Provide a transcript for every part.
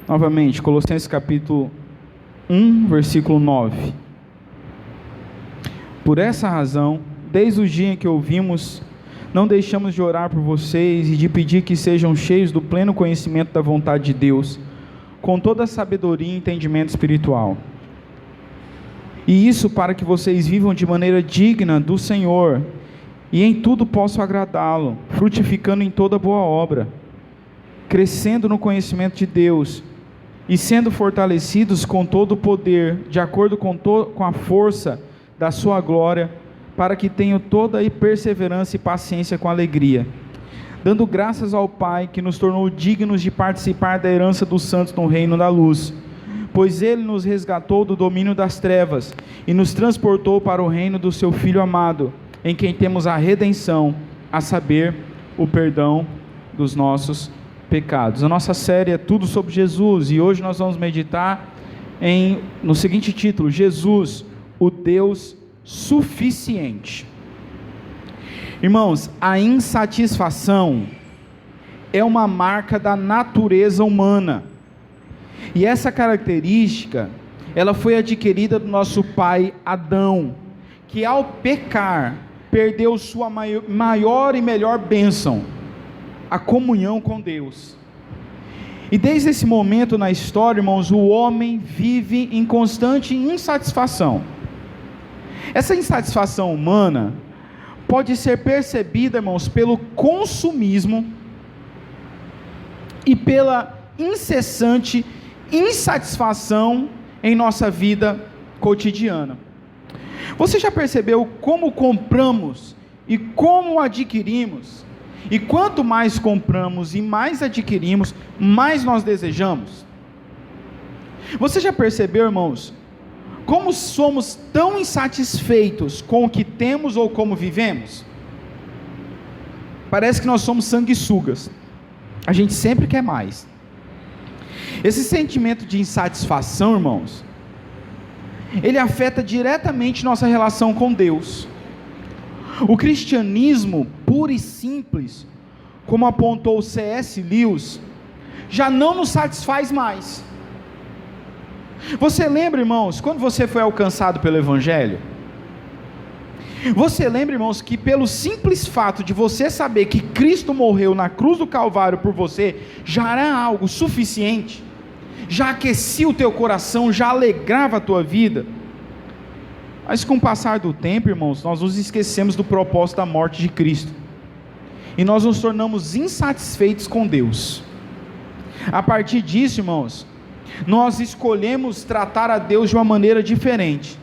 Novamente, Colossenses capítulo 1, versículo 9. Por essa razão, desde o dia em que ouvimos, não deixamos de orar por vocês e de pedir que sejam cheios do pleno conhecimento da vontade de Deus, com toda a sabedoria e entendimento espiritual. E isso para que vocês vivam de maneira digna do Senhor e em tudo possam agradá-lo, frutificando em toda boa obra, crescendo no conhecimento de Deus e sendo fortalecidos com todo o poder, de acordo com a força da sua glória, para que tenham toda a perseverança e paciência com alegria, dando graças ao Pai que nos tornou dignos de participar da herança dos santos no reino da luz, pois Ele nos resgatou do domínio das trevas e nos transportou para o reino do seu Filho amado, em quem temos a redenção, a saber, o perdão dos nossos pecados. A nossa série é tudo sobre Jesus, e hoje nós vamos meditar no seguinte título: Jesus, o Deus suficiente. Irmãos, a insatisfação é uma marca da natureza humana, e essa característica, ela foi adquirida do nosso pai Adão, que ao pecar, perdeu sua maior e melhor bênção, a comunhão com Deus. E desde esse momento na história, irmãos, o homem vive em constante insatisfação. Essa insatisfação humana pode ser percebida, irmãos, pelo consumismo e pela incessante insatisfação em nossa vida cotidiana. Você já percebeu como compramos e como adquirimos? E quanto mais compramos e mais adquirimos, mais nós desejamos? Você já percebeu, irmãos, como somos tão insatisfeitos com o que temos ou como vivemos? Parece que nós somos sanguessugas. A gente sempre quer mais. Esse sentimento de insatisfação, irmãos, ele afeta diretamente nossa relação com Deus. O cristianismo puro e simples, como apontou C.S. Lewis, já não nos satisfaz mais. Você lembra, irmãos, quando você foi alcançado pelo Evangelho? Você lembra, irmãos, que pelo simples fato de você saber que Cristo morreu na cruz do Calvário por você, já era algo suficiente, já aquecia o teu coração, já alegrava a tua vida? Mas com o passar do tempo, irmãos, nós nos esquecemos do propósito da morte de Cristo, e nós nos tornamos insatisfeitos com Deus. A partir disso, irmãos, nós escolhemos tratar a Deus de uma maneira diferente.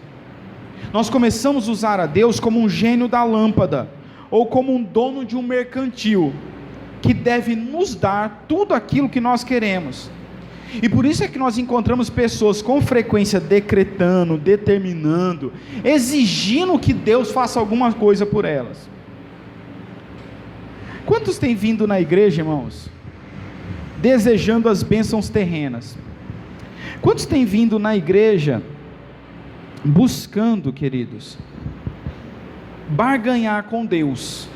Nós começamos a usar a Deus como um gênio da lâmpada, ou como um dono de um mercantil, que deve nos dar tudo aquilo que nós queremos. E por isso é que nós encontramos pessoas com frequência decretando, determinando, exigindo que Deus faça alguma coisa por elas. Quantos têm vindo na igreja, irmãos, desejando as bênçãos terrenas? Quantos têm vindo na igreja buscando, queridos, barganhar com Deus?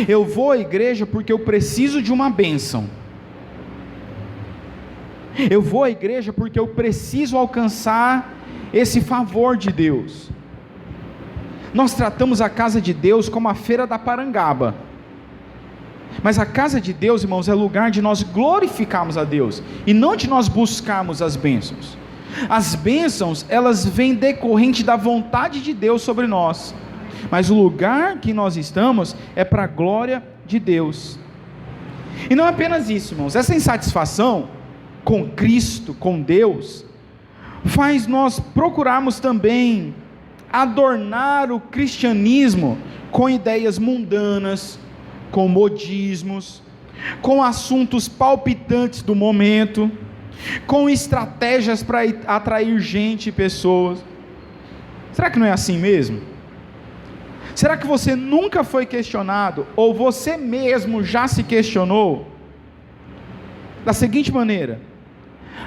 Eu vou à igreja porque eu preciso de uma bênção. Eu vou à igreja porque eu preciso alcançar esse favor de Deus. Nós tratamos a casa de Deus como a feira da Parangaba, mas a casa de Deus, irmãos, é lugar de nós glorificarmos a Deus, e não de nós buscarmos as bênçãos. As bênçãos, elas vêm decorrente da vontade de Deus sobre nós, mas o lugar que nós estamos é para a glória de Deus. E não apenas isso, irmãos, essa insatisfação com Cristo, com Deus, faz nós procurarmos também adornar o cristianismo com ideias mundanas, com modismos, com assuntos palpitantes do momento, com estratégias para atrair gente e pessoas. Será que não é assim mesmo? Será que você nunca foi questionado, ou você mesmo já se questionou da seguinte maneira: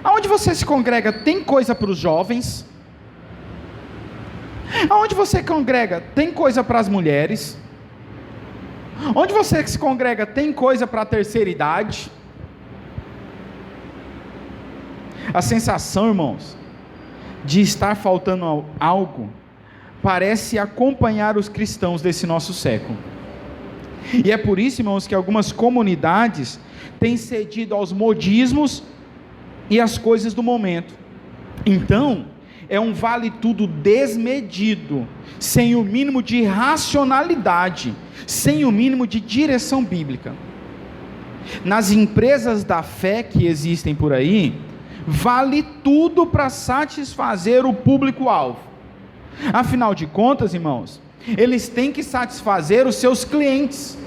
aonde você se congrega tem coisa para os jovens? Aonde você congrega tem coisa para as mulheres? Onde você se congrega tem coisa para a terceira idade? A sensação, irmãos, de estar faltando algo, parece acompanhar os cristãos desse nosso século. E é por isso, irmãos, que algumas comunidades têm cedido aos modismos e às coisas do momento. Então, é um vale tudo desmedido, sem o mínimo de racionalidade, sem o mínimo de direção bíblica. Nas empresas da fé que existem por aí, vale tudo para satisfazer o público-alvo. Afinal de contas, irmãos, eles têm que satisfazer os seus clientes.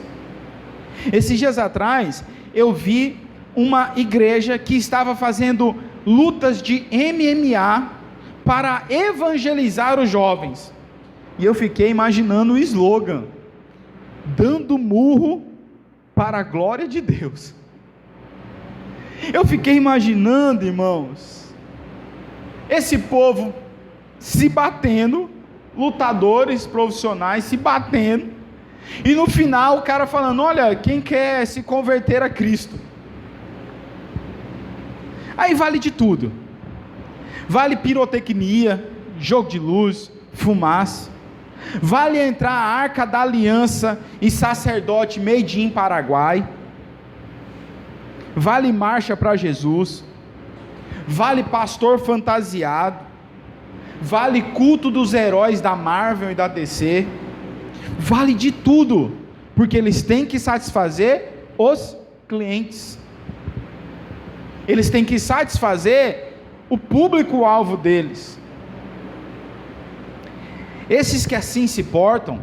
Esses dias atrás, eu vi uma igreja que estava fazendo lutas de MMA para evangelizar os jovens. E eu fiquei imaginando o slogan: dando murro para a glória de Deus. Eu fiquei imaginando, irmãos, esse povo se batendo, lutadores profissionais se batendo, e no final o cara falando: olha, quem quer se converter a Cristo? Aí vale de tudo, vale pirotecnia, jogo de luz, fumaça, vale entrar a Arca da Aliança e sacerdote made in Paraguai, vale marcha para Jesus, vale pastor fantasiado, vale culto dos heróis da Marvel e da DC, vale de tudo, porque eles têm que satisfazer os clientes, eles têm que satisfazer o público-alvo deles. Esses que assim se portam,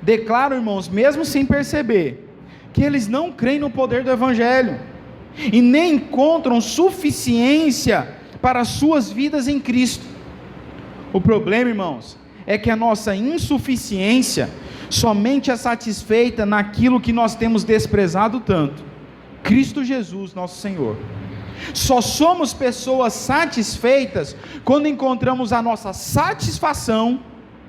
declaram, irmãos, mesmo sem perceber, que eles não creem no poder do Evangelho, e nem encontram suficiência para as suas vidas em Cristo. O problema, irmãos, é que a nossa insuficiência somente é satisfeita naquilo que nós temos desprezado tanto: Cristo Jesus, nosso Senhor. Só somos pessoas satisfeitas quando encontramos a nossa satisfação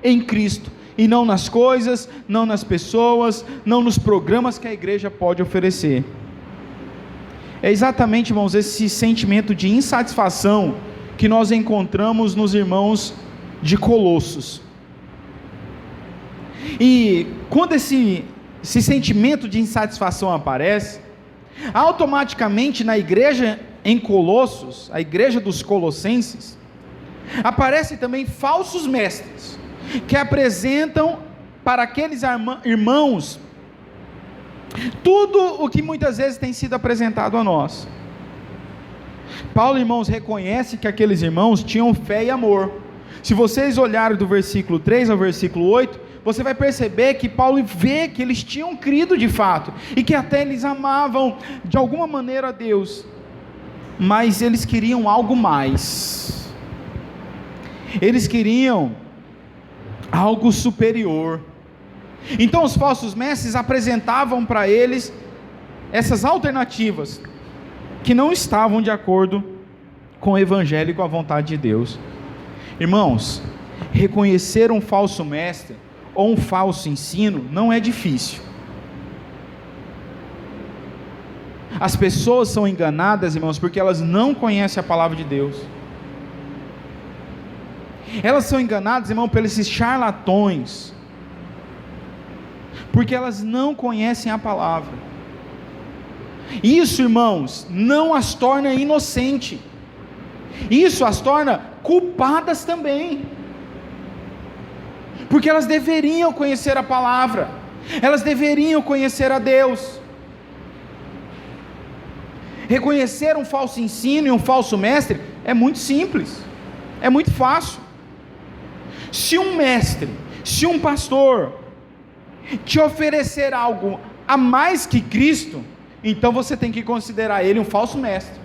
em Cristo, e não nas coisas, não nas pessoas, não nos programas que a igreja pode oferecer. É exatamente, irmãos, esse sentimento de insatisfação que nós encontramos nos irmãos de Colossos. E quando esse sentimento de insatisfação aparece, automaticamente na igreja em Colossos, a igreja dos Colossenses, aparecem também falsos mestres, que apresentam para aqueles irmãos tudo o que muitas vezes tem sido apresentado a nós. Paulo, irmãos, reconhece que aqueles irmãos tinham fé e amor. Se vocês olharem do versículo 3 ao versículo 8, você vai perceber que Paulo vê que eles tinham crido de fato, e que até eles amavam de alguma maneira a Deus, mas eles queriam algo mais, eles queriam algo superior. Então os falsos mestres apresentavam para eles essas alternativas, que não estavam de acordo com o Evangelho e com a vontade de Deus. Irmãos, reconhecer um falso mestre ou um falso ensino não é difícil. As pessoas são enganadas, irmãos, porque elas não conhecem a palavra de Deus. Elas são enganadas, irmão, pelos esses charlatões, porque elas não conhecem a palavra. Isso, irmãos, não as torna inocentes, isso as torna culpadas também, porque elas deveriam conhecer a palavra, elas deveriam conhecer a Deus. Reconhecer um falso ensino e um falso mestre é muito simples, é muito fácil. Se um mestre, se um pastor te oferecer algo a mais que Cristo, então você tem que considerar ele um falso mestre.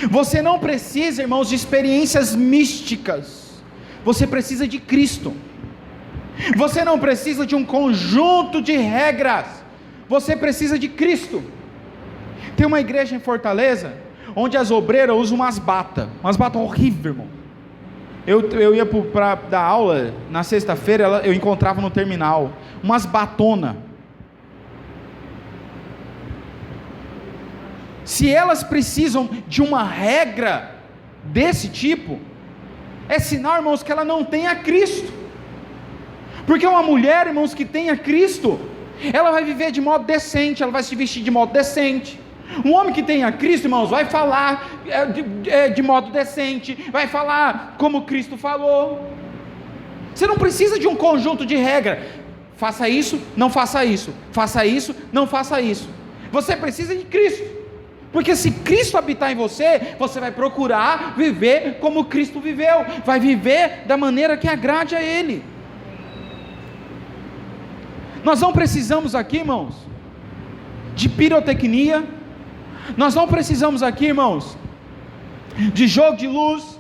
Você não precisa, irmãos, de experiências místicas, você precisa de Cristo. Você não precisa de um conjunto de regras, você precisa de Cristo. Tem uma igreja em Fortaleza, onde as obreiras usam umas batas horríveis, irmão. Eu ia para dar aula, na sexta-feira eu encontrava no terminal, umas batonas. se elas precisam de uma regra desse tipo, é sinal, irmãos, que ela não tem a Cristo. Porque uma mulher, irmãos, que tem a Cristo, ela vai viver de modo decente, ela vai se vestir de modo decente. Um homem que tem a Cristo, irmãos, vai falar de modo decente, vai falar como Cristo falou. Você não precisa de um conjunto de regras. Faça isso, não faça isso. Faça isso, não faça isso. Você precisa de Cristo. Porque se Cristo habitar em você, você vai procurar viver como Cristo viveu. Vai viver da maneira que agrade a Ele. Nós não precisamos aqui, irmãos, de pirotecnia. Nós não precisamos aqui, irmãos, de jogo de luz.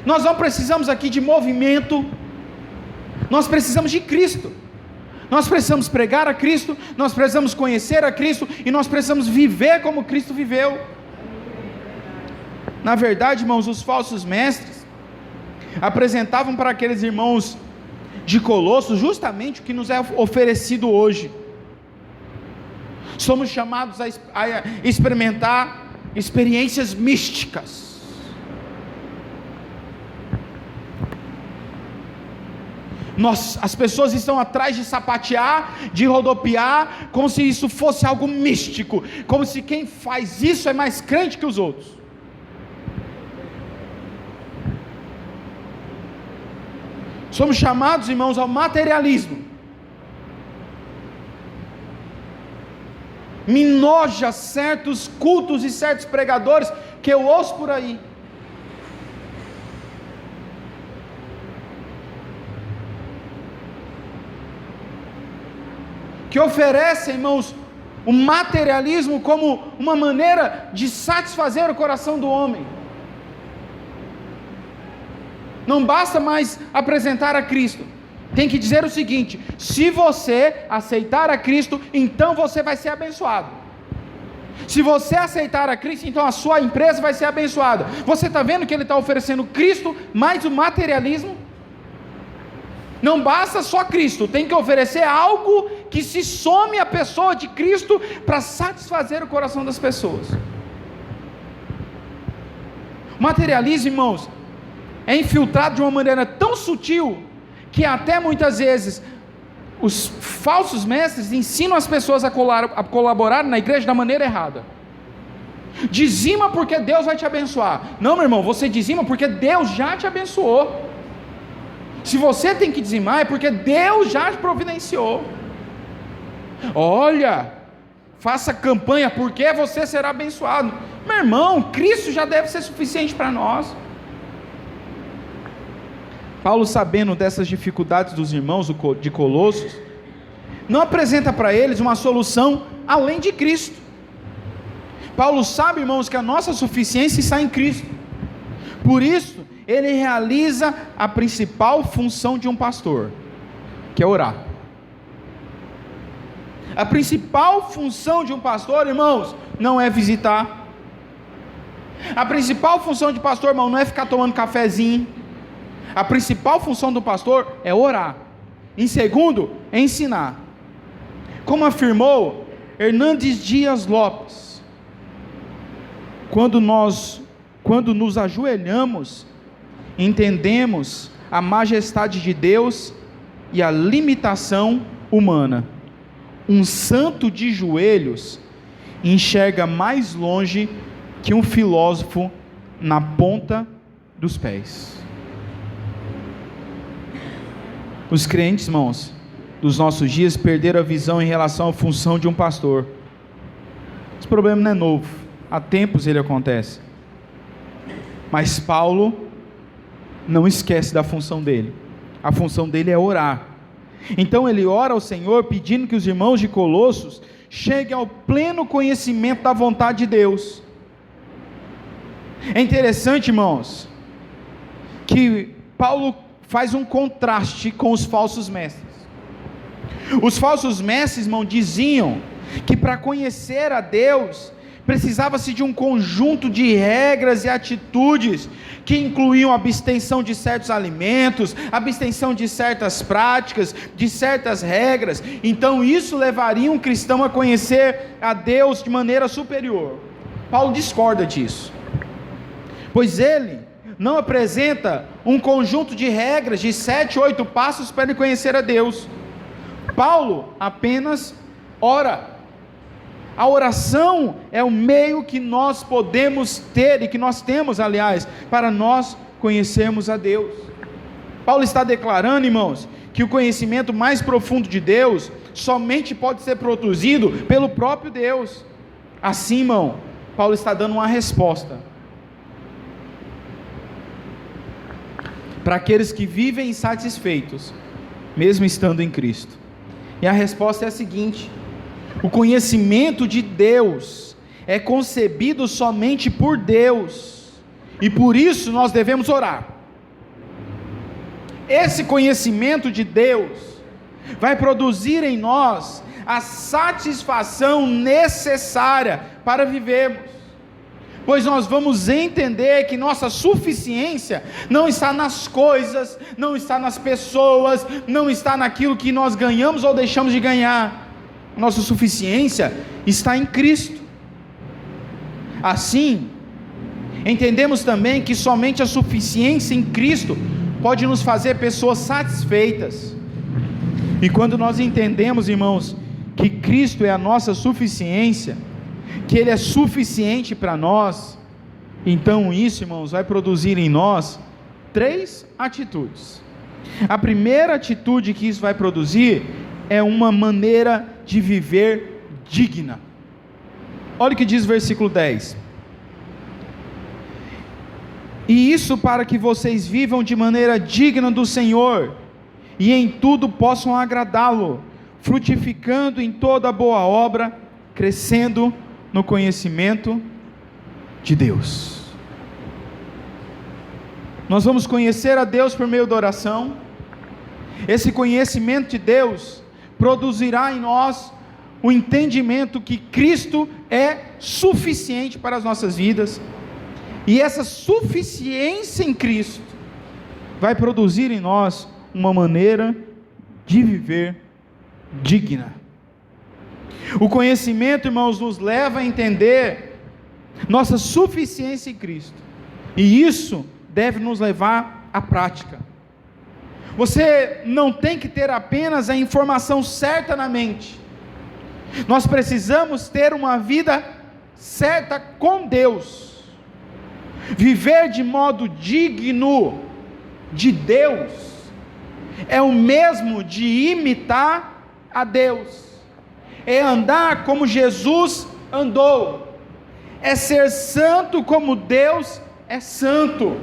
Nós não precisamos aqui de movimento. Nós precisamos de Cristo. Nós precisamos pregar a Cristo, nós precisamos conhecer a Cristo, e nós precisamos viver como Cristo viveu. Na verdade, irmãos, os falsos mestres apresentavam para aqueles irmãos de Colossos justamente o que nos é oferecido hoje. Somos chamados a experimentar experiências místicas. As pessoas estão atrás de sapatear, de rodopiar, como se isso fosse algo místico, como se quem faz isso é mais crente que os outros. Somos chamados, irmãos, ao materialismo. Me enoja certos cultos e certos pregadores que eu ouço por aí. Que oferecem, irmãos, o materialismo como uma maneira de satisfazer o coração do homem. Não basta mais apresentar a Cristo, tem que dizer o seguinte: se você aceitar a Cristo, então você vai ser abençoado. Se você aceitar a Cristo, então a sua empresa vai ser abençoada. Você está vendo que ele está oferecendo Cristo mais o materialismo? Não basta só Cristo, tem que oferecer algo que se some à pessoa de Cristo para satisfazer o coração das pessoas. O materialismo, irmãos, é infiltrado de uma maneira tão sutil que até muitas vezes os falsos mestres ensinam as pessoas a colaborar na igreja da maneira errada. Dizima porque Deus vai te abençoar. Não, meu irmão, você dizima porque Deus já te abençoou. Se você tem que dizimar, é porque Deus já te providenciou. Olha, faça campanha, porque você será abençoado. Meu irmão, Cristo já deve ser suficiente para nós. Paulo, sabendo dessas dificuldades dos irmãos de Colossos, não apresenta para eles uma solução além de Cristo. Paulo sabe, irmãos, que a nossa suficiência está em Cristo. Por isso, ele realiza a principal função de um pastor, que é orar. A principal função de um pastor, irmãos, não é visitar. A principal função de pastor, irmão, não é ficar tomando cafezinho. A principal função do pastor é orar. Em segundo, é ensinar. Como afirmou Hernandes Dias Lopes, quando nos ajoelhamos, entendemos a majestade de Deus e a limitação humana. Um santo de joelhos enxerga mais longe que um filósofo na ponta dos pés. Os crentes, irmãos, dos nossos dias perderam a visão em relação à função de um pastor. Esse problema não é novo, há tempos ele acontece. Mas Paulo não esquece da função dele. A função dele é orar. Então ele ora ao Senhor pedindo que os irmãos de Colossos cheguem ao pleno conhecimento da vontade de Deus. É interessante, irmãos, que Paulo faz um contraste com os falsos mestres. Os falsos mestres, irmão, diziam que para conhecer a Deus precisava-se de um conjunto de regras e atitudes que incluíam a abstenção de certos alimentos, abstenção de certas práticas, de certas regras. Então isso levaria um cristão a conhecer a Deus de maneira superior. Paulo discorda disso, pois ele não apresenta um conjunto de regras de 7, 8 passos para ele conhecer a Deus. Paulo apenas ora. A oração é o meio que nós podemos ter, e que nós temos, aliás, para nós conhecermos a Deus. Paulo está declarando, irmãos, que o conhecimento mais profundo de Deus somente pode ser produzido pelo próprio Deus. Assim, irmão, Paulo está dando uma resposta para aqueles que vivem insatisfeitos, mesmo estando em Cristo. E a resposta é a seguinte: o conhecimento de Deus é concebido somente por Deus, e por isso nós devemos orar. Esse conhecimento de Deus vai produzir em nós a satisfação necessária para vivermos, pois nós vamos entender que nossa suficiência não está nas coisas, não está nas pessoas, não está naquilo que nós ganhamos ou deixamos de ganhar. Nossa suficiência está em Cristo. Assim, entendemos também que somente a suficiência em Cristo pode nos fazer pessoas satisfeitas. E quando nós entendemos, irmãos, que Cristo é a nossa suficiência, que Ele é suficiente para nós, então isso, irmãos, vai produzir em nós 3 atitudes. A primeira atitude que isso vai produzir é uma maneira de viver digna. Olha o que diz o versículo 10: e isso para que vocês vivam de maneira digna do Senhor, e em tudo possam agradá-lo, frutificando em toda boa obra, crescendo no conhecimento de Deus. Nós vamos conhecer a Deus por meio da oração. Esse conhecimento de Deus produzirá em nós o entendimento que Cristo é suficiente para as nossas vidas, e essa suficiência em Cristo vai produzir em nós uma maneira de viver digna. O conhecimento, irmãos, nos leva a entender nossa suficiência em Cristo, e isso deve nos levar à prática. Você não tem que ter apenas a informação certa na mente, nós precisamos ter uma vida certa com Deus. Viver de modo digno de Deus é o mesmo de imitar a Deus, é andar como Jesus andou, é ser santo como Deus é santo.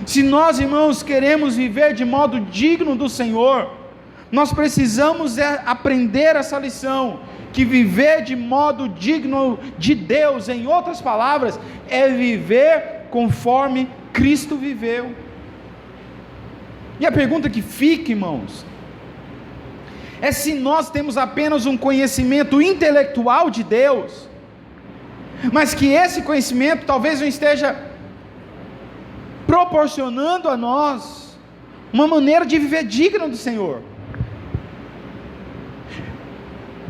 Se nós, irmãos, queremos viver de modo digno do Senhor, nós precisamos aprender essa lição, que viver de modo digno de Deus, em outras palavras, é viver conforme Cristo viveu. E a pergunta que fica, irmãos, é se nós temos apenas um conhecimento intelectual de Deus, mas que esse conhecimento talvez não esteja proporcionando a nós uma maneira de viver digna do Senhor.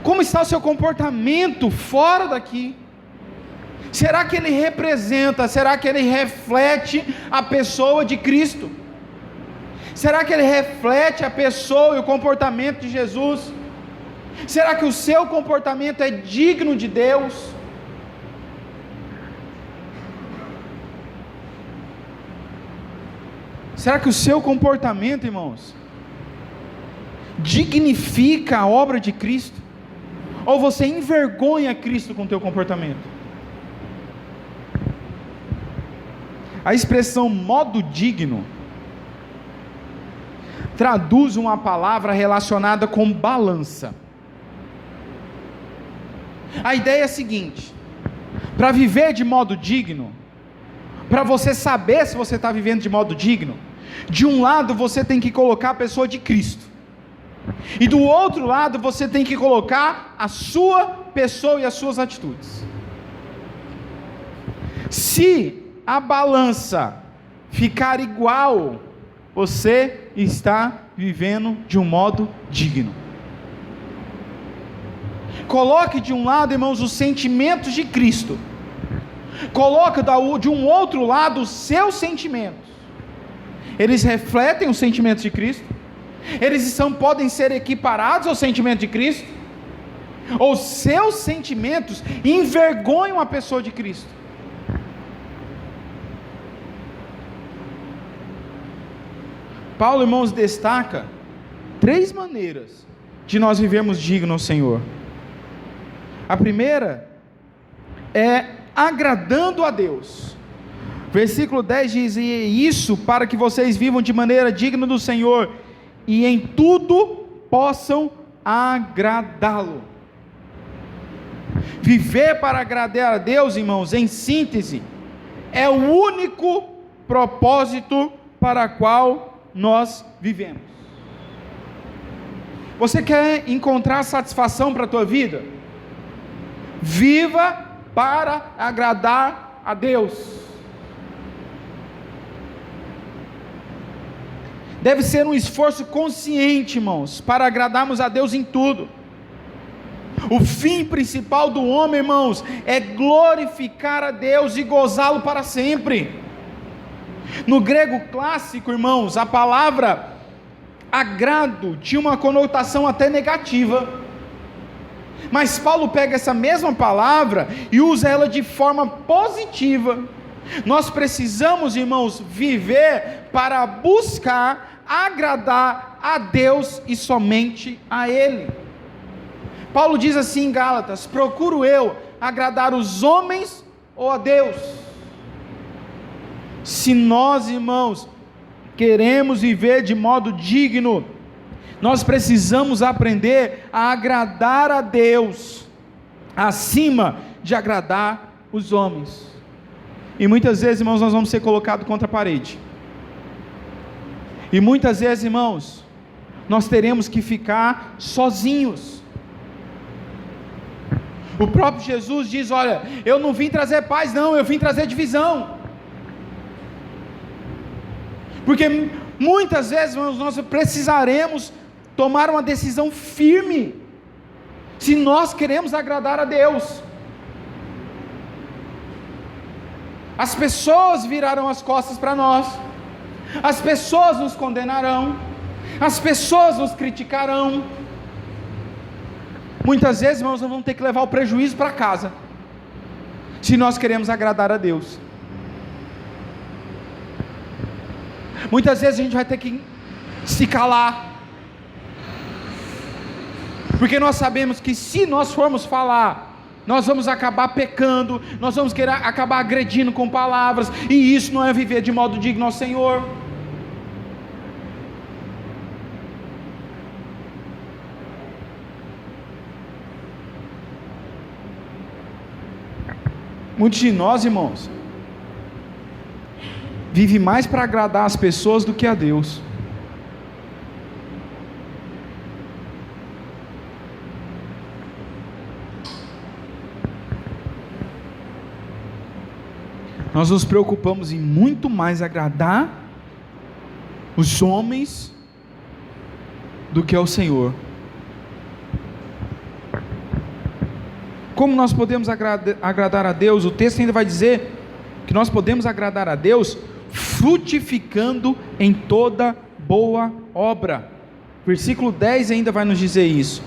Como está o seu comportamento fora daqui? Será que ele representa, será que ele reflete a pessoa de Cristo? Será que ele reflete a pessoa e o comportamento de Jesus? Será que o seu comportamento é digno de Deus? Será que o seu comportamento, irmãos, dignifica a obra de Cristo? Ou você envergonha Cristo com o teu comportamento? A expressão modo digno traduz uma palavra relacionada com balança. A ideia é a seguinte: para viver de modo digno, para você saber se você está vivendo de modo digno, de um lado você tem que colocar a pessoa de Cristo, e do outro lado você tem que colocar a sua pessoa e as suas atitudes. Se a balança ficar igual, você está vivendo de um modo digno. Coloque de um lado, irmãos, os sentimentos de Cristo. Coloque de um outro lado os seus sentimentos. Eles refletem os sentimentos de Cristo? Eles podem ser equiparados ao sentimento de Cristo? Ou seus sentimentos envergonham a pessoa de Cristo? Paulo, irmãos, destaca 3 maneiras de nós vivermos digno ao Senhor. A primeira é agradando a Deus. Versículo 10 diz: e isso para que vocês vivam de maneira digna do Senhor, e em tudo possam agradá-lo. Viver para agradar a Deus, irmãos, em síntese, é o único propósito para o qual nós vivemos. Você quer encontrar satisfação para a tua vida? Viva para agradar a Deus. Deve ser um esforço consciente, irmãos, para agradarmos a Deus em tudo. O fim principal do homem, irmãos, é glorificar a Deus e gozá-lo para sempre. No grego clássico, irmãos, a palavra agrado tinha uma conotação até negativa, mas Paulo pega essa mesma palavra e usa ela de forma positiva. Nós precisamos, irmãos, viver para buscar agradar a Deus e somente a Ele. Paulo diz assim em Gálatas: procuro eu agradar os homens ou a Deus? Se nós, irmãos, queremos viver de modo digno, nós precisamos aprender a agradar a Deus, acima de agradar os homens. E muitas vezes, irmãos, nós vamos ser colocados contra a parede. E muitas vezes, irmãos, nós teremos que ficar sozinhos. O próprio Jesus diz: olha, eu não vim trazer paz não, eu vim trazer divisão. Porque muitas vezes, irmãos, nós precisaremos tomar uma decisão firme, se nós queremos agradar a Deus. As pessoas virarão as costas para nós, as pessoas nos condenarão, as pessoas nos criticarão. Muitas vezes, irmãos, nós vamos ter que levar o prejuízo para casa, se nós queremos agradar a Deus. Muitas vezes a gente vai ter que se calar, porque nós sabemos que se nós formos falar, nós vamos acabar pecando, nós vamos acabar agredindo com palavras, e isso não é viver de modo digno ao Senhor. Muitos de nós, irmãos, vive mais para agradar as pessoas do que a Deus. Nós nos preocupamos em muito mais agradar os homens do que ao Senhor. Como nós podemos agradar a Deus? O texto ainda vai dizer que nós podemos agradar a Deus frutificando em toda boa obra. Versículo 10 ainda vai nos dizer isso.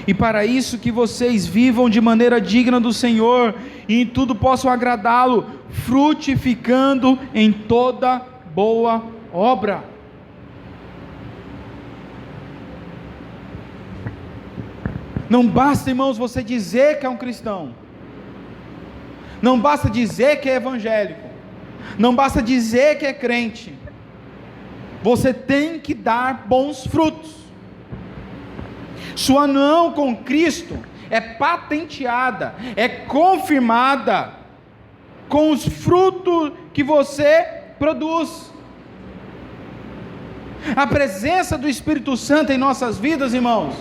E para isso que vocês vivam de maneira digna do Senhor, e em tudo possam agradá-lo, frutificando em toda boa obra. Não basta, irmãos, você dizer que é um cristão, não basta dizer que é evangélico, não basta dizer que é crente, você tem que dar bons frutos. Sua união com Cristo é patenteada, é confirmada com os frutos que você produz. A presença do Espírito Santo em nossas vidas, irmãos,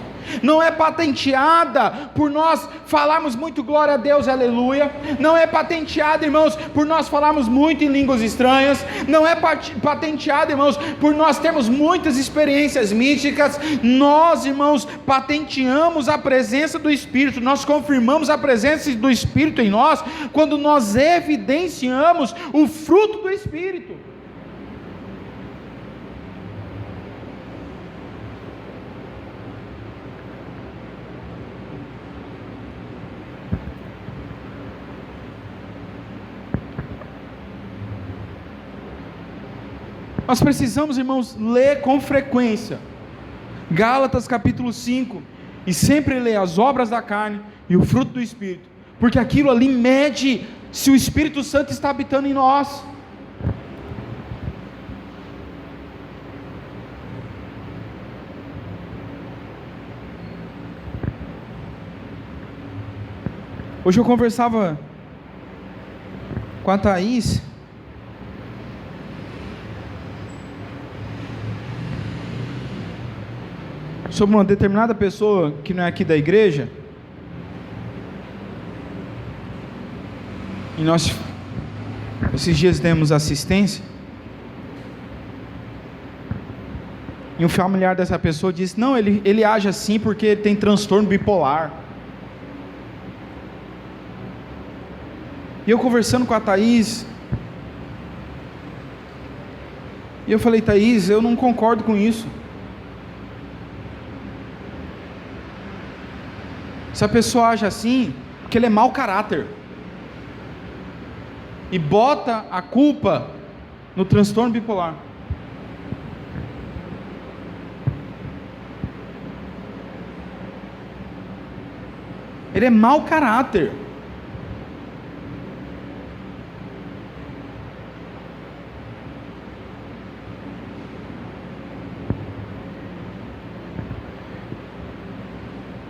não é patenteada por nós falarmos muito glória a Deus, aleluia, não é patenteada, irmãos, por nós falarmos muito em línguas estranhas, não é patenteada, irmãos, por nós termos muitas experiências místicas. Nós, irmãos, patenteamos a presença do Espírito, nós confirmamos a presença do Espírito em nós, quando nós evidenciamos o fruto do Espírito. Nós precisamos, irmãos, ler com frequência Gálatas capítulo 5, e sempre ler as obras da carne e o fruto do Espírito, porque aquilo ali mede se o Espírito Santo está habitando em nós. Hoje eu conversava com a Thaís sobre uma determinada pessoa que não é aqui da igreja, e nós esses dias demos assistência, e um familiar dessa pessoa disse: não, ele age assim porque ele tem transtorno bipolar. E eu conversando com a Thaís, e eu falei: Thaís, eu não concordo com isso. Se a pessoa age assim, porque ele é mau caráter, e bota a culpa no transtorno bipolar. Ele é mau caráter.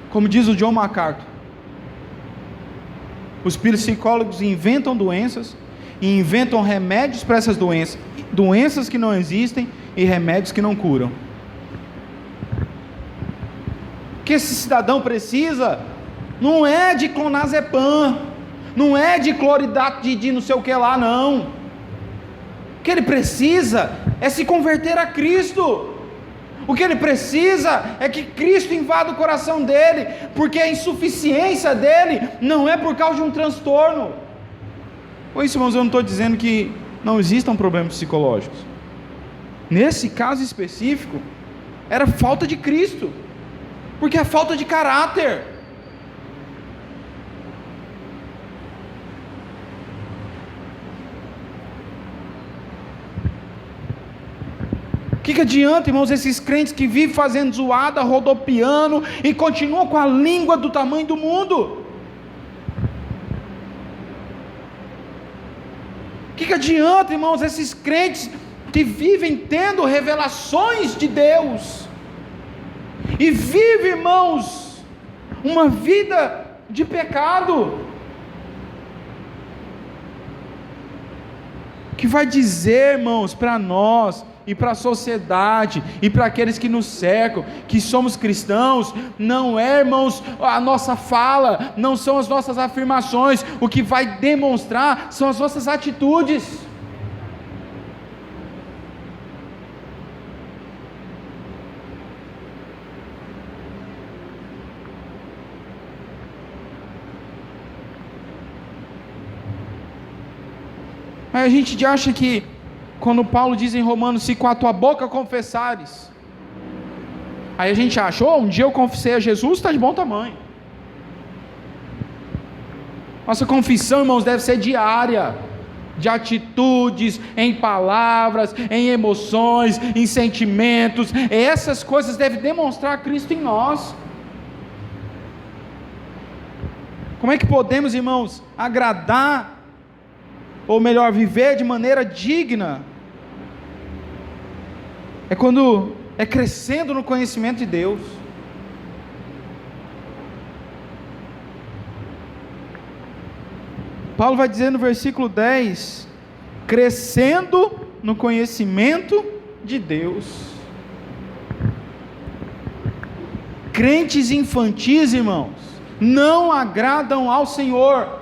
Como diz o John MacArthur, os psicólogos inventam doenças e inventam remédios para essas doenças, doenças que não existem e remédios que não curam. O que esse cidadão precisa não é de clonazepam, não é de cloridato de não sei o que lá, não. O que ele precisa é se converter a Cristo. O que ele precisa é que Cristo invada o coração dele, porque a insuficiência dele não é por causa de um transtorno. Com isso, irmãos, eu não estou dizendo que não existam problemas psicológicos. Nesse caso específico, era falta de Cristo, porque é falta de caráter. O que adianta, irmãos, esses crentes que vivem fazendo zoada, rodopiando e continuam com a língua do tamanho do mundo? O que adianta, irmãos, esses crentes que vivem tendo revelações de Deus e vivem, irmãos, uma vida de pecado? Que vai dizer, irmãos, para nós e para a sociedade, e para aqueles que nos cercam, que somos cristãos, não é, irmãos, a nossa fala, não são as nossas afirmações, o que vai demonstrar são as nossas atitudes. Aí a gente acha que, quando Paulo diz em Romanos, se com a tua boca confessares, aí a gente acha, um dia eu confessei a Jesus, está de bom tamanho. Nossa confissão, irmãos, deve ser diária, de atitudes, em palavras, em emoções, em sentimentos. Essas coisas devem demonstrar Cristo em nós. Como é que podemos, irmãos, agradar, ou melhor, viver de maneira digna? É quando é crescendo no conhecimento de Deus. Paulo vai dizer no versículo 10, crescendo no conhecimento de Deus. Crentes infantis, irmãos, não agradam ao Senhor.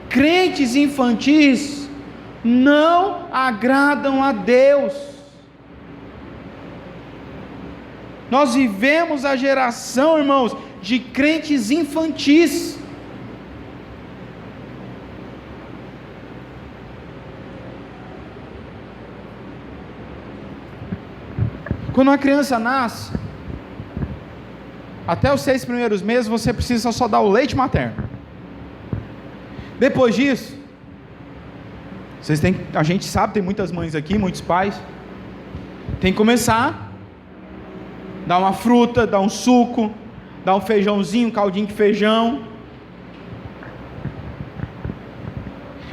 Crentes infantis não agradam a Deus. Nós vivemos a geração, irmãos, de crentes infantis. Quando uma criança nasce, até os 6 primeiros meses você precisa só dar o leite materno. Depois disso, a gente sabe, tem muitas mães aqui, muitos pais, tem que começar, dar uma fruta, dar um suco, dar um feijãozinho, um caldinho de feijão.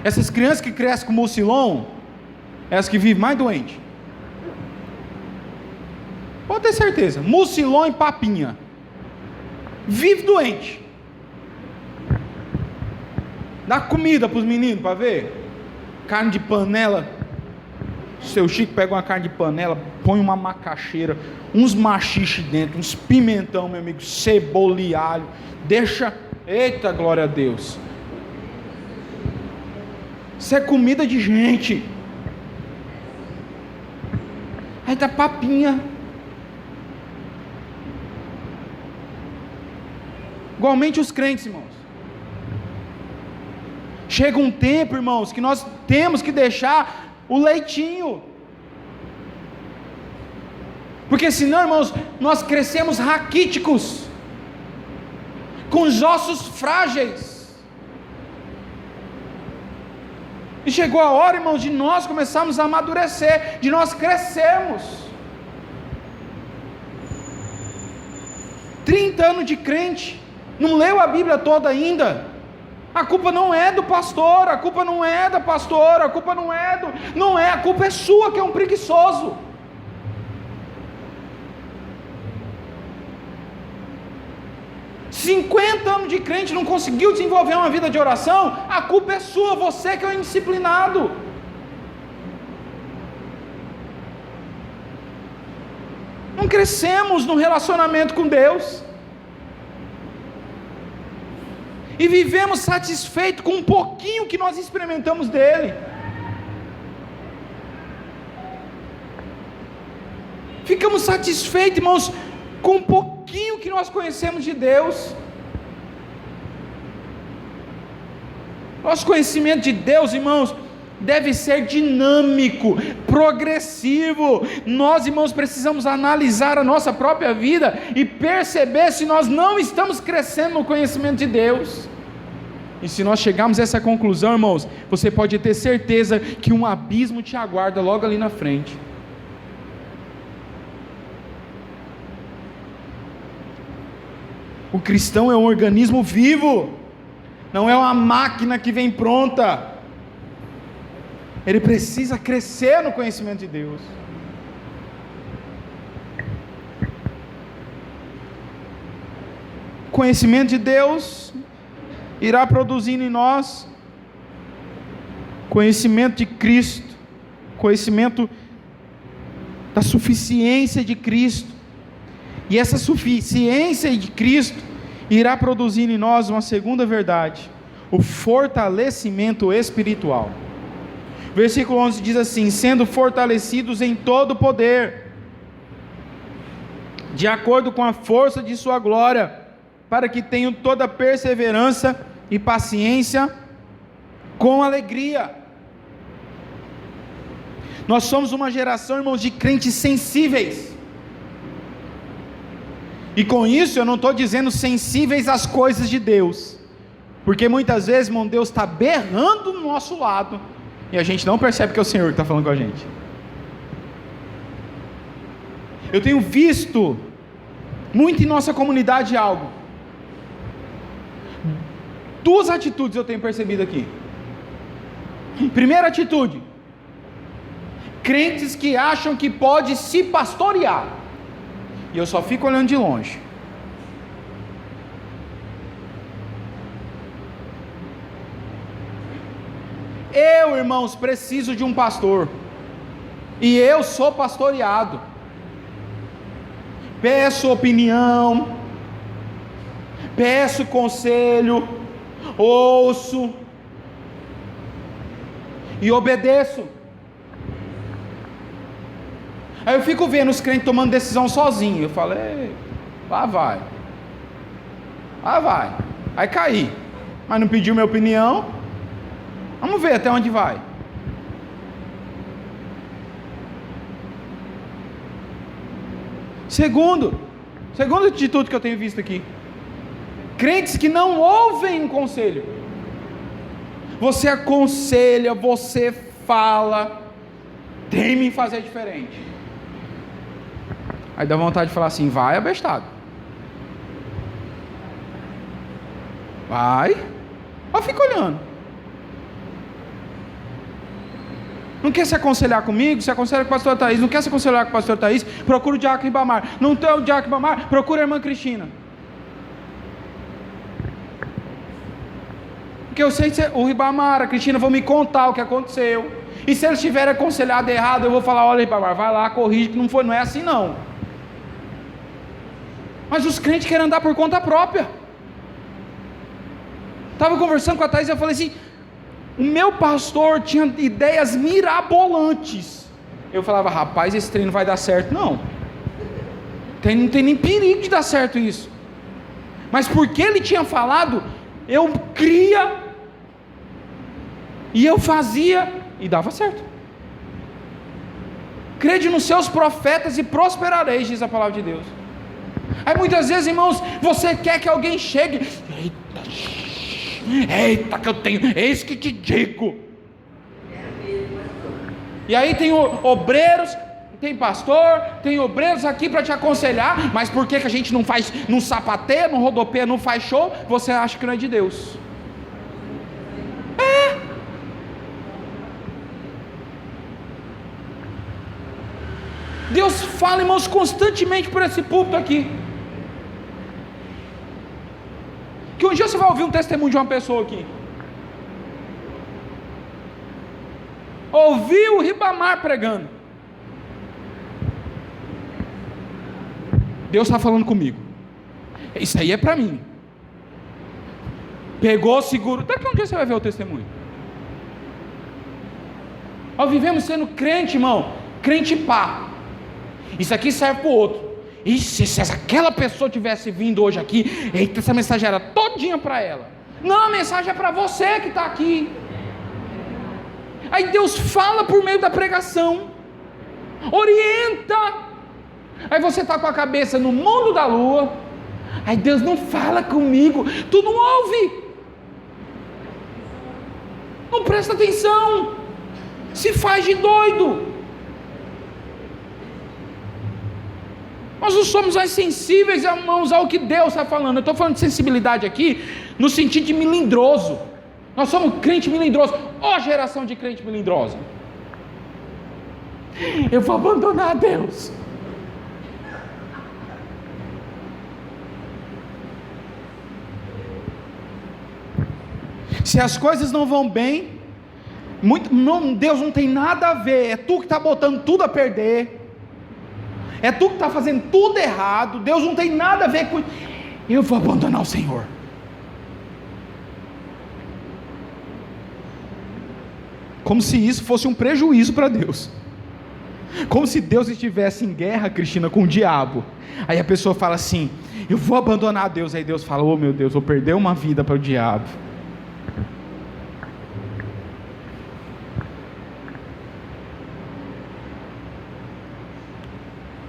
Essas crianças que crescem com mucilon, elas que vivem mais doentes. Pode ter certeza, mucilon e papinha, vive doente. Dá comida para os meninos para ver. Carne de panela. Seu Chico pega uma carne de panela, põe uma macaxeira, uns machixe dentro, uns pimentão, meu amigo, cebola e alho. Deixa, eita glória a Deus. Isso é comida de gente. Aí tá papinha. Igualmente os crentes, irmãos. Chega um tempo, irmãos, que nós temos que deixar o leitinho, porque senão, irmãos, nós crescemos raquíticos, com os ossos frágeis, e chegou a hora, irmãos, de nós começarmos a amadurecer, de nós crescermos. 30 anos de crente, não leu a Bíblia toda ainda. A culpa não é do pastor, a culpa não é da pastora, a culpa não é, a culpa é sua, que é um preguiçoso. – 50 anos de crente, não conseguiu desenvolver uma vida de oração, a culpa é sua, você que é um indisciplinado. Não crescemos no relacionamento com Deus. E vivemos satisfeitos com um pouquinho que nós experimentamos dele. Ficamos satisfeitos, irmãos, com um pouquinho que nós conhecemos de Deus. Nosso conhecimento de Deus, irmãos, deve ser dinâmico, progressivo. Nós, irmãos, precisamos analisar a nossa própria vida e perceber se nós não estamos crescendo no conhecimento de Deus. E se nós chegarmos a essa conclusão, irmãos, você pode ter certeza que um abismo te aguarda logo ali na frente. O cristão é um organismo vivo, não é uma máquina que vem pronta. Ele precisa crescer no conhecimento de Deus. O conhecimento de Deus irá produzindo em nós conhecimento de Cristo, conhecimento da suficiência de Cristo. E essa suficiência de Cristo irá produzindo em nós uma segunda verdade: o fortalecimento espiritual. Versículo 11 diz assim: sendo fortalecidos em todo o poder, de acordo com a força de sua glória, para que tenham toda perseverança e paciência com alegria. Nós somos uma geração, irmãos, de crentes sensíveis. E com isso eu não estou dizendo sensíveis às coisas de Deus, porque muitas vezes, irmão, Deus está berrando do nosso lado e a gente não percebe que é o Senhor que está falando com a gente. Eu tenho visto muito em nossa comunidade algo. Duas atitudes eu tenho percebido aqui. Primeira atitude: crentes que acham que pode se pastorear, e eu só fico olhando de longe. Eu, irmãos, preciso de um pastor. e eu sou pastoreado. Peço opinião, peço conselho, ouço e obedeço. Aí eu fico vendo os crentes tomando decisão sozinho. Eu falo, lá vai. Vai cair. Mas não pediu minha opinião. Vamos ver até onde vai. Segunda atitude que eu tenho visto aqui: crentes que não ouvem um conselho. Você aconselha, você fala, teme em fazer diferente. Aí dá vontade de falar assim: vai, abestado. Vai. Eu fico olhando. Não quer se aconselhar comigo? Se aconselha com o pastor Thaís. Não quer se aconselhar com o pastor Thaís? Procura o diácono Ribamar. Não tem o diácono Ribamar? Procura a irmã Cristina. Porque eu sei que o Ribamar, a Cristina vão me contar o que aconteceu. E se eles tiverem aconselhado errado, eu vou falar: olha, Ribamar, vai lá, corrige, que não é assim não. Mas os crentes querem andar por conta própria. Estava conversando com a Thaís e eu falei assim: o meu pastor tinha ideias mirabolantes. Eu falava: rapaz, esse treino não vai dar certo não. Não tem nem perigo de dar certo isso. Mas porque ele tinha falado, eu cria, e eu fazia, e dava certo. Crede nos seus profetas e prosperareis, diz a palavra de Deus. Aí muitas vezes, irmãos, você quer que alguém chegue: eita que eu tenho, eis que te digo. E aí tem obreiros, tem pastor, tem obreiros aqui para te aconselhar. Mas por que a gente não faz, não sapateia, não rodopeia, não faz show? Você acha que não é de Deus? Deus fala, irmãos, constantemente por esse púlpito aqui. Que um dia você vai ouvir um testemunho de uma pessoa aqui. Ouviu o Ribamar pregando. Deus está falando comigo. Isso aí é para mim. Pegou, seguro. Daqui um dia você vai ver o testemunho. Nós vivemos sendo crente, irmão. Crente pá. Isso aqui serve para o outro. E se aquela pessoa tivesse vindo hoje aqui, eita, essa mensagem era todinha para ela. Não, a mensagem é para você que está aqui. Aí Deus fala por meio da pregação, orienta. Aí você está com a cabeça no mundo da lua. Aí Deus não fala comigo, tu não ouve, não presta atenção, se faz de doido. Nós não somos mais sensíveis, irmãos, ao que Deus está falando. Eu estou falando de sensibilidade aqui no sentido de melindroso. Nós somos crente melindroso. Ó, geração de crente melindrosa. Eu vou abandonar a Deus. Se as coisas não vão bem, Deus não tem nada a ver. É tu que está botando tudo a perder. É tu que está fazendo tudo errado. Deus não tem nada a ver com isso. Eu vou abandonar o Senhor. Como se isso fosse um prejuízo para Deus. Como se Deus estivesse em guerra, Cristina, com o diabo. Aí a pessoa fala assim: eu vou abandonar Deus. Aí Deus fala: oh meu Deus, vou perder uma vida para o diabo.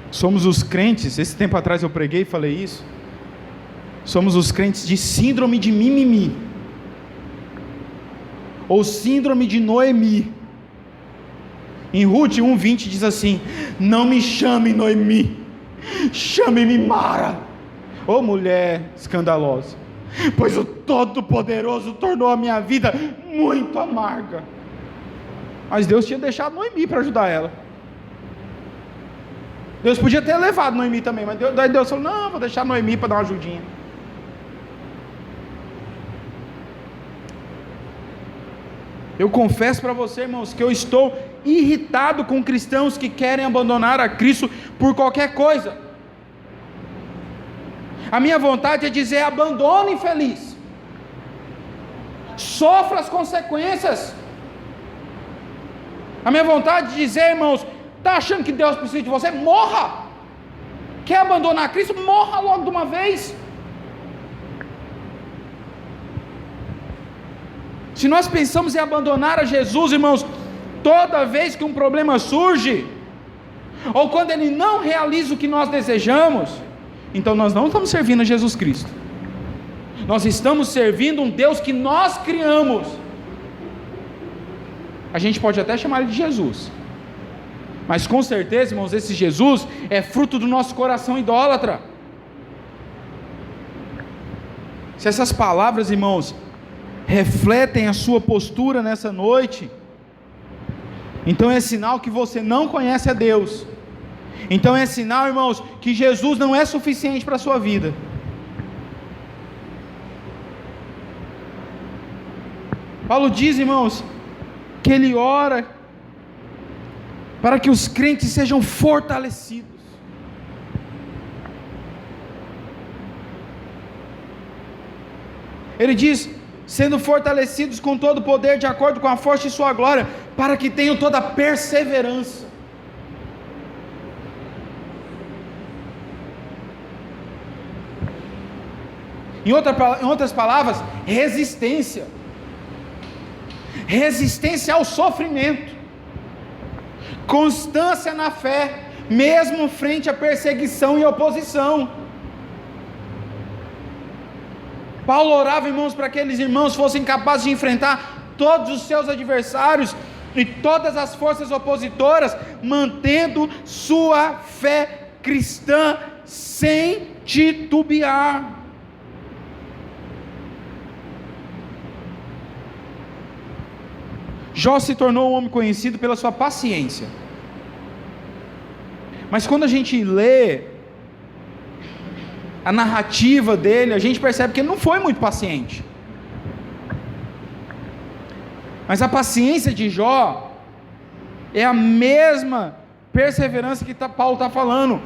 Somos os crentes, esse tempo atrás eu preguei e falei isso. Somos os crentes de síndrome de mimimi, ou síndrome de Noemi. Em Ruth 1:20 diz assim: não me chame Noemi, chame-me Mara, ô mulher escandalosa, pois o Todo-Poderoso tornou a minha vida muito amarga. Mas Deus tinha deixado Noemi para ajudar ela. Deus podia ter levado Noemi também, mas Deus falou: não, vou deixar Noemi para dar uma ajudinha. Eu confesso para você, irmãos, que eu estou irritado com cristãos que querem abandonar a Cristo por qualquer coisa. A minha vontade é dizer: abandone, infeliz, sofra as consequências. A minha vontade de dizer, irmãos, está achando que Deus precisa de você? Morra! Quer abandonar Cristo? Morra logo de uma vez. Se nós pensamos em abandonar a Jesus, irmãos, toda vez que um problema surge, ou quando Ele não realiza o que nós desejamos, então nós não estamos servindo a Jesus Cristo, nós estamos servindo um Deus que nós criamos. A gente pode até chamar Ele de Jesus, mas com certeza, irmãos, esse Jesus é fruto do nosso coração idólatra. Se essas palavras, irmãos, refletem a sua postura nessa noite, então é sinal que você não conhece a Deus. Então é sinal, irmãos, que Jesus não é suficiente para a sua vida. Paulo diz, irmãos, que ele ora para que os crentes sejam fortalecidos. Ele diz: sendo fortalecidos com todo o poder, de acordo com a força de sua glória, para que tenham toda a perseverança. Em outras palavras, resistência. Resistência ao sofrimento, constância na fé, mesmo frente à perseguição e oposição. Paulo orava, irmãos, para que aqueles irmãos fossem capazes de enfrentar todos os seus adversários e todas as forças opositoras, mantendo sua fé cristã sem titubear. Jó se tornou um homem conhecido pela sua paciência, mas quando a gente lê a narrativa dele, a gente percebe que ele não foi muito paciente. Mas a paciência de Jó é a mesma perseverança que Paulo está falando,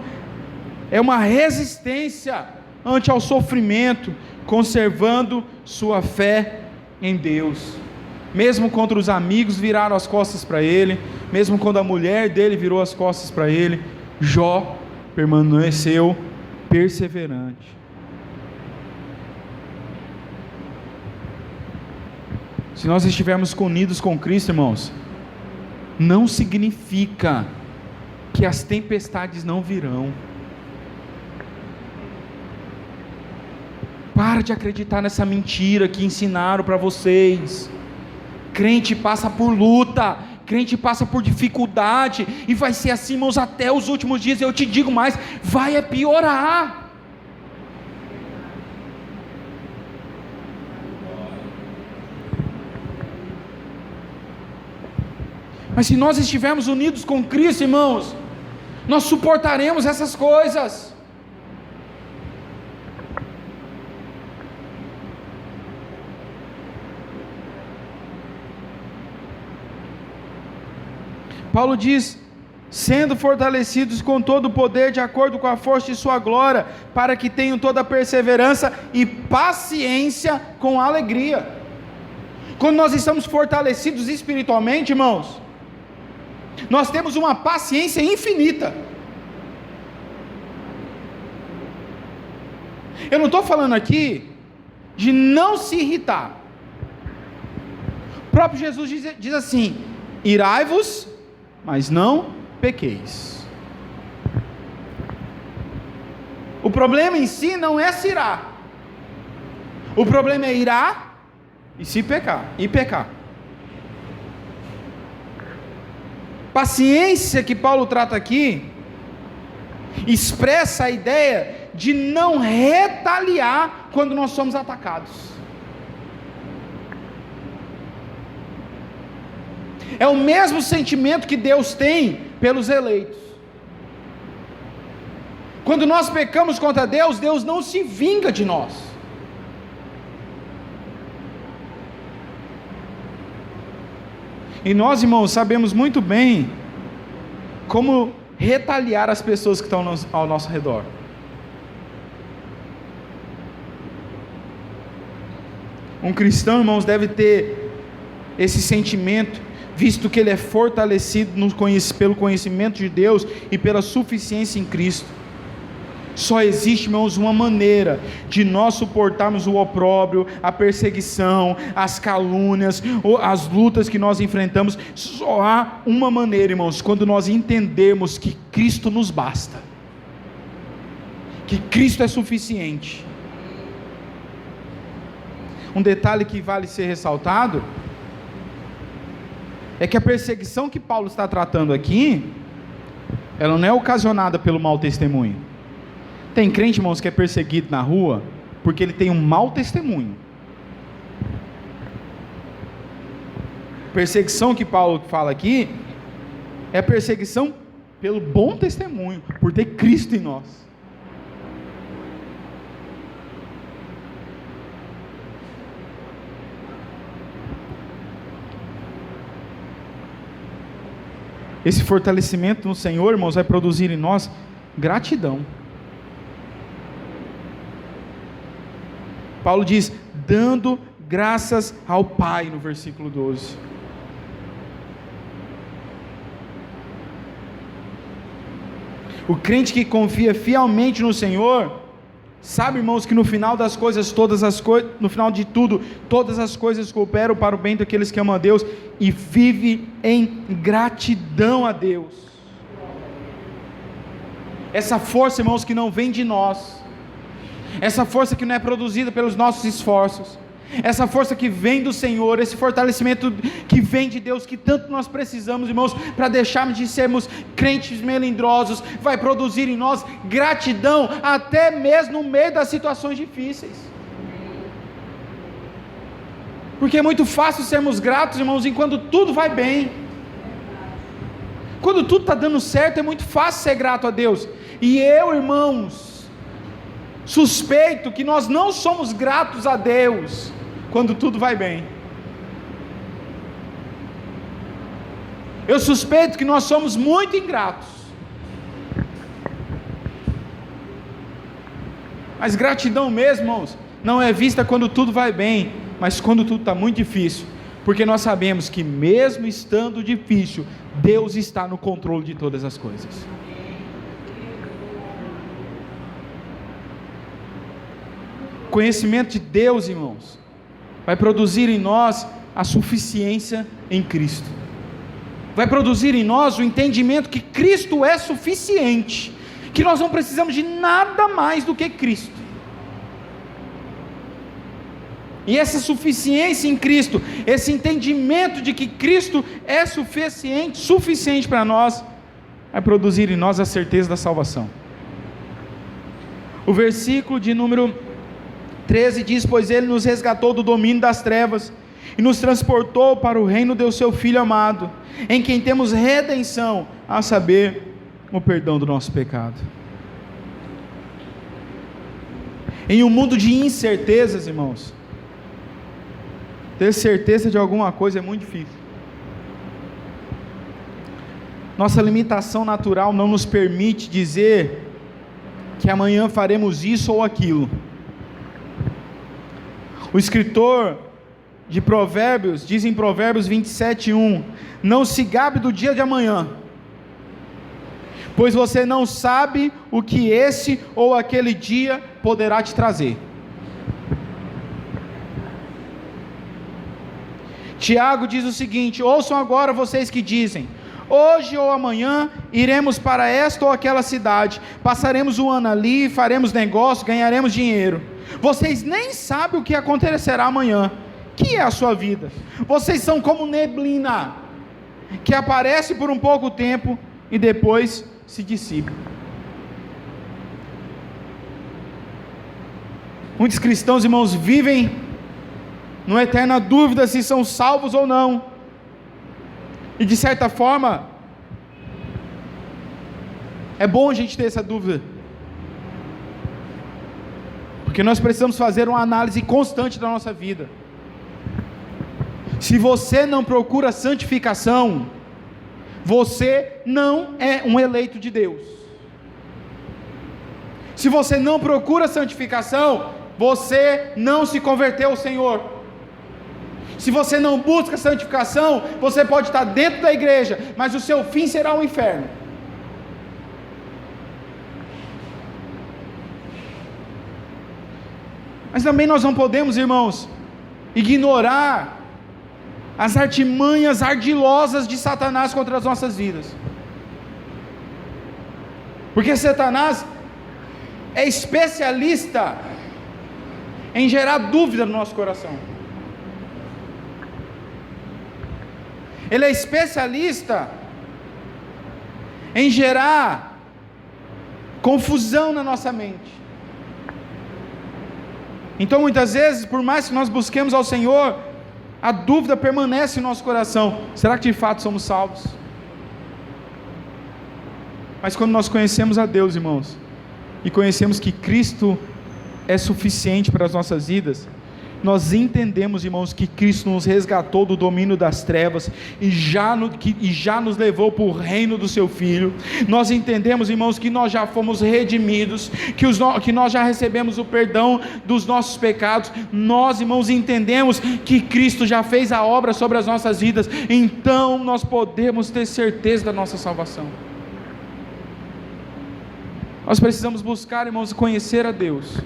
é uma resistência ante ao sofrimento, conservando sua fé em Deus. Mesmo quando os amigos viraram as costas para ele, mesmo quando a mulher dele virou as costas para ele, Jó permaneceu perseverante. Se nós estivermos unidos com Cristo, irmãos, não significa que as tempestades não virão. Para de acreditar nessa mentira que ensinaram para vocês. Crente passa por luta, crente passa por dificuldade, e vai ser assim, irmãos, até os últimos dias. Eu te digo mais, vai piorar. Mas se nós estivermos unidos com Cristo, irmãos, nós suportaremos essas coisas. Paulo diz: sendo fortalecidos com todo o poder, de acordo com a força de sua glória, para que tenham toda a perseverança e paciência com alegria. Quando nós estamos fortalecidos espiritualmente, irmãos, nós temos uma paciência infinita. Eu não estou falando aqui de não se irritar. O próprio Jesus diz assim: irai-vos, mas não pequeis. O problema em si não é se irar. O problema é irar e se pecar, e pecar. Paciência que Paulo trata aqui expressa a ideia de não retaliar quando nós somos atacados. É o mesmo sentimento que Deus tem pelos eleitos. Quando nós pecamos contra Deus, Deus não se vinga de nós. E nós, irmãos, sabemos muito bem como retaliar as pessoas que estão ao nosso redor. Um cristão, irmãos, deve ter esse sentimento, visto que ele é fortalecido pelo conhecimento de Deus e pela suficiência em Cristo. Só existe, irmãos, uma maneira de nós suportarmos o opróbrio, a perseguição, as calúnias, as lutas que nós enfrentamos. Só há uma maneira, irmãos, quando nós entendermos que Cristo nos basta, que Cristo é suficiente. Um detalhe que vale ser ressaltado é que a perseguição que Paulo está tratando aqui, ela não é ocasionada pelo mau testemunho. Tem crente, irmãos, que é perseguido na rua porque ele tem um mau testemunho. Perseguição que Paulo fala aqui é perseguição pelo bom testemunho, por ter Cristo em nós. Esse fortalecimento no Senhor, irmãos, vai produzir em nós gratidão. Paulo diz, dando graças ao Pai, no versículo 12. O crente que confia fielmente no Senhor, sabe, irmãos, que no final das coisas, no final de tudo, todas as coisas cooperam para o bem daqueles que amam a Deus, e vive em gratidão a Deus. Essa força, irmãos, que não vem de nós, essa força que não é produzida pelos nossos esforços, essa força que vem do Senhor, esse fortalecimento que vem de Deus, que tanto nós precisamos, irmãos, para deixarmos de sermos crentes melindrosos, vai produzir em nós gratidão, até mesmo no meio das situações difíceis. Porque é muito fácil sermos gratos, irmãos, enquanto tudo vai bem. Quando tudo está dando certo, é muito fácil ser grato a Deus. E eu, irmãos, suspeito que nós não somos gratos a Deus quando tudo vai bem. Eu suspeito que nós somos muito ingratos. Mas gratidão mesmo, irmãos, não é vista quando tudo vai bem, mas quando tudo está muito difícil, porque nós sabemos que mesmo estando difícil, Deus está no controle de todas as coisas. Conhecimento de Deus, irmãos, vai produzir em nós a suficiência em Cristo, vai produzir em nós o entendimento que Cristo é suficiente, que nós não precisamos de nada mais do que Cristo. E essa suficiência em Cristo, esse entendimento de que Cristo é suficiente para nós, vai produzir em nós a certeza da salvação. O versículo de número 13 diz, pois Ele nos resgatou do domínio das trevas, e nos transportou para o reino do seu Filho amado, em quem temos redenção, a saber, o perdão do nosso pecado. Em um mundo de incertezas, irmãos, ter certeza de alguma coisa é muito difícil. Nossa limitação natural não nos permite dizer que amanhã faremos isso ou aquilo. O escritor de Provérbios diz em Provérbios 27:1: não se gabe do dia de amanhã, pois você não sabe o que esse ou aquele dia poderá te trazer. Tiago diz o seguinte: ouçam agora vocês que dizem, hoje ou amanhã iremos para esta ou aquela cidade, passaremos o ano ali, faremos negócio, ganharemos dinheiro. Vocês nem sabem o que acontecerá amanhã. Que é a sua vida? Vocês são como neblina, que aparece por um pouco tempo e depois se dissipa. Muitos cristãos, irmãos, vivem numa eterna dúvida se são salvos ou não, e de certa forma é bom a gente ter essa dúvida, porque nós precisamos fazer uma análise constante da nossa vida. Se você não procura santificação, você não é um eleito de Deus. Se você não procura santificação, você não se converteu ao Senhor. Se você não busca santificação, você pode estar dentro da igreja, mas o seu fim será o inferno. Mas também nós não podemos, irmãos, ignorar as artimanhas ardilosas de Satanás contra as nossas vidas. Porque Satanás é especialista em gerar dúvida no nosso coração. Ele é especialista em gerar confusão na nossa mente. Então muitas vezes, por mais que nós busquemos ao Senhor, a dúvida permanece em nosso coração: será que de fato somos salvos? Mas quando nós conhecemos a Deus, irmãos, e conhecemos que Cristo é suficiente para as nossas vidas, nós entendemos, irmãos, que Cristo nos resgatou do domínio das trevas e já nos levou para o reino do seu Filho. Nós entendemos, irmãos, que nós já fomos redimidos, que nós já recebemos o perdão dos nossos pecados. Nós, irmãos, entendemos que Cristo já fez a obra sobre as nossas vidas, então nós podemos ter certeza da nossa salvação. Nós precisamos buscar, irmãos, conhecer a Deus,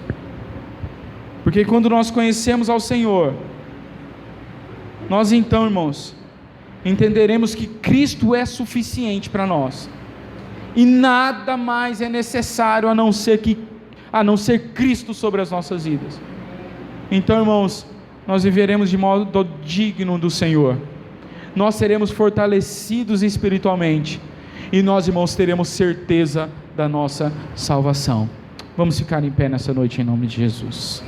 porque quando nós conhecemos ao Senhor, nós então, irmãos, entenderemos que Cristo é suficiente para nós, e nada mais é necessário a não ser Cristo sobre as nossas vidas. Então, irmãos, nós viveremos de modo digno do Senhor, nós seremos fortalecidos espiritualmente, e nós, irmãos, teremos certeza da nossa salvação. Vamos ficar em pé nessa noite em nome de Jesus.